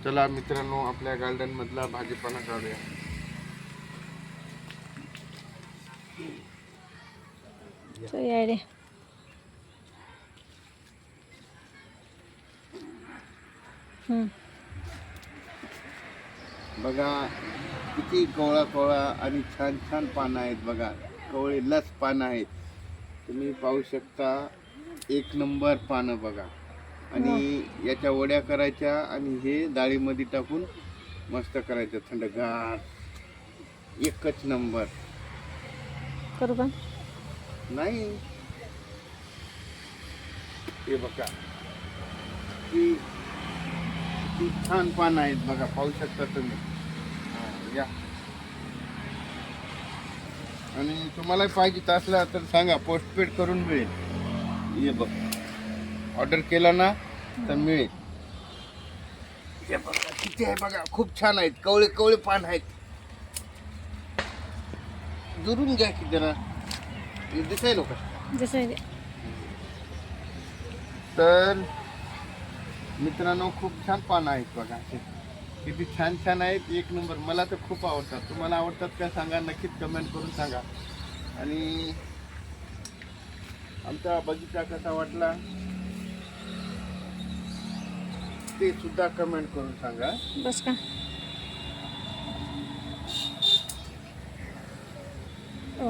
चला मित्रांनो, आपल्या गार्डन मधला भाजीपाला काढूया. यायडे बघा किती कोवळा कोवळा आणि छान छान पानं आहेत. बघा कवळे लस पानं आहेत. तुम्ही पाहू शकता, एक नंबर पानं बघा. आणि याच्या वड्या करायच्या आणि हे डाळीमध्ये टाकून मस्त करायचं थंडगार. एकच नंबर. करू का? नाही, हे बघा ती छान पानं आहेत बघा, पाहू शकता तुम्ही. या, आणि तुम्हाला पाहिजे असला तर सांगा, पोस्टपेड करून मिळेल. हे बघ, ऑर्डर केला ना तर मिळेल. हे बघा किती आहे बघा, खूप छान आहेत. कवळे कवळे पान आहेत. दुरून घ्या की जरा, दिसायला का? जसं तर मित्रांनो, खूप छान पानं आहेत बघा. किती छान छान आहेत, एक नंबर. मला तर खूप आवडतात. तुम्हाला आवडतात का सांगा, नक्कीच कमेंट करून सांगा. आणि आमचा बगीचा कसा वाटला ते सुद्धा कमेंट करून सांगा. बस का?